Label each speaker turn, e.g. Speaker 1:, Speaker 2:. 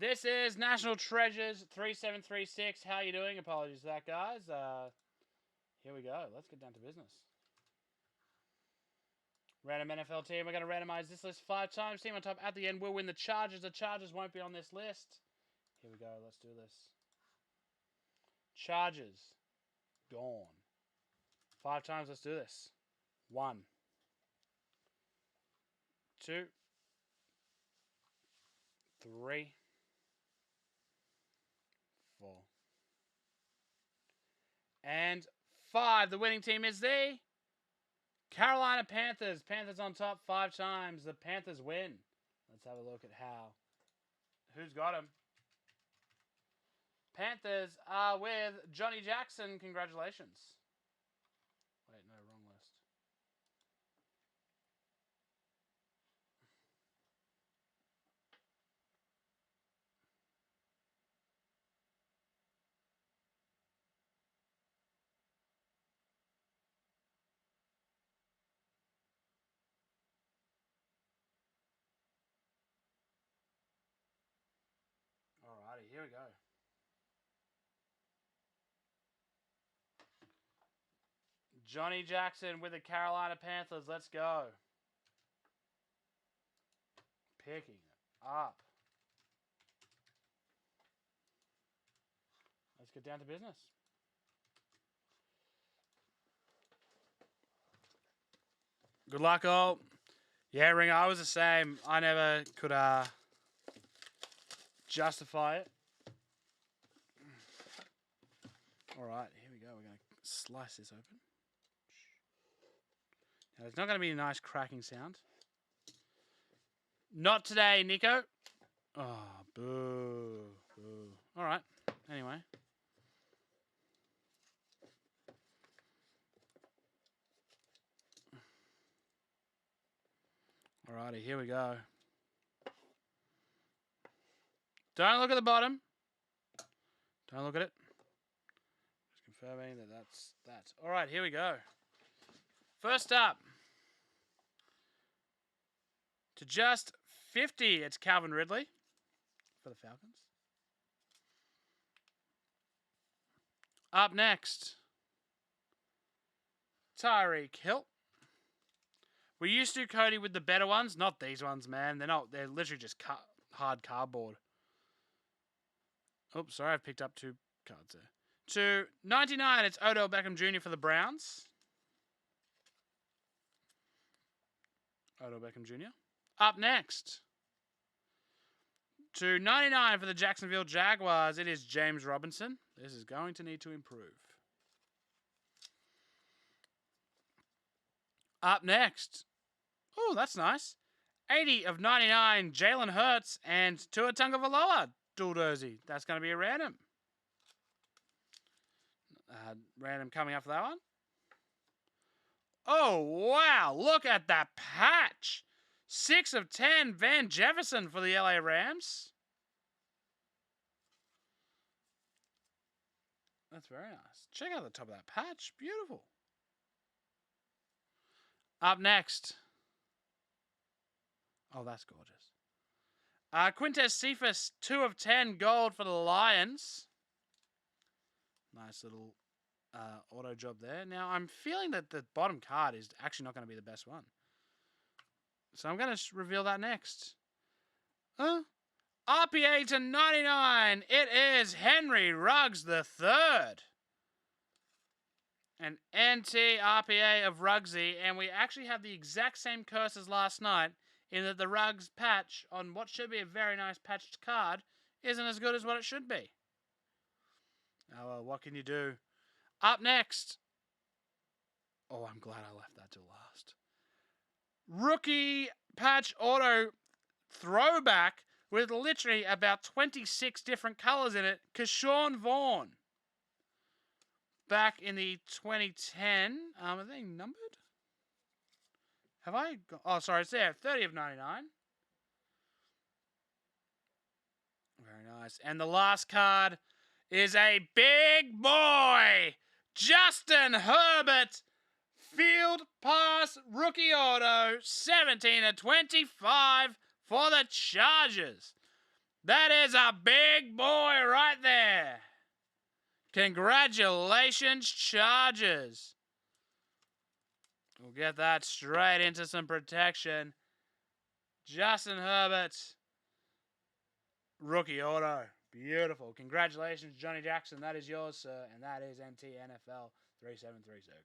Speaker 1: This is National Treasures 3736. How you doing? Apologies for that, guys. Here we go. Let's get down to business. Random NFL team. We're going to randomize this list 5 times. Team on top at the end will win the Chargers. The Chargers won't be on this list. Here we go. Let's do this. Chargers. Gone. 5 times. Let's do this. 1, 2, 3, 4, and 5. The winning team is the Carolina Panthers. Panthers on top 5 times. The Panthers win. Let's have a look at how. Who's got them? Panthers are with Johnny Jackson. Congratulations. Wait, no, wrong list. Alrighty, here we go. Johnny Jackson with the Carolina Panthers. Let's go. Picking it up. Let's get down to business. Good luck, all. Yeah, Ringer, I was the same. I never could justify it. Alright, here we go. We're going to slice this open. Now, there's not going to be a nice cracking sound. Not today, Nico. Oh, boo. Boo. Alright, anyway. Alrighty, here we go. Don't look at the bottom. Don't look at it. Just confirming that that's that. Alright, here we go. First up. To just 50, it's Calvin Ridley for the Falcons. Up next, Tyreek Hill. We used to, Cody, with the better ones. Not these ones, man. They're not. They're literally just hard cardboard. Oops, sorry. I've picked up 2 cards there. To 99, it's Odell Beckham Jr. for the Browns. Odell Beckham Jr. Up next, to 99 for the Jacksonville Jaguars, it is James Robinson. This is going to need to improve. Up next, oh, that's nice. 80 of 99, Jalen Hurts and Tua Tagovailoa dual jersey. That's going to be a random. Random coming up for that one. Oh, wow. Look at that patch. 6 of 10, Van Jefferson for the LA Rams. That's very nice. Check out the top of that patch. Beautiful. Up next. Oh, that's gorgeous. Quintez Cephas, 2 of 10, gold for the Lions. Nice little auto job there. Now, I'm feeling that the bottom card is actually not going to be the best one. So I'm going to reveal that next. RPA to 99. It is Henry Ruggs III. An NT RPA of Ruggsy. And we actually have the exact same curse as last night, in that the Ruggs patch on what should be a very nice patched card isn't as good as what it should be. Oh, well, what can you do? Up next. Oh, I'm glad I left that till last. Rookie patch auto throwback with literally about 26 different colors in it. Keyshawn Vaughn. Back in the 2010. Are they numbered? Have I? Oh, sorry, it's there. 30 of 99. Very nice. And the last card is a big boy. Justin Herbert. Field pass rookie auto. 17 of 25 for the Chargers. That is a big boy right there. Congratulations, Chargers. We'll get that straight into some protection. Justin Herbert's rookie auto. Beautiful. Congratulations, Johnny Jackson. That is yours, sir. And that is MT NFL 3736.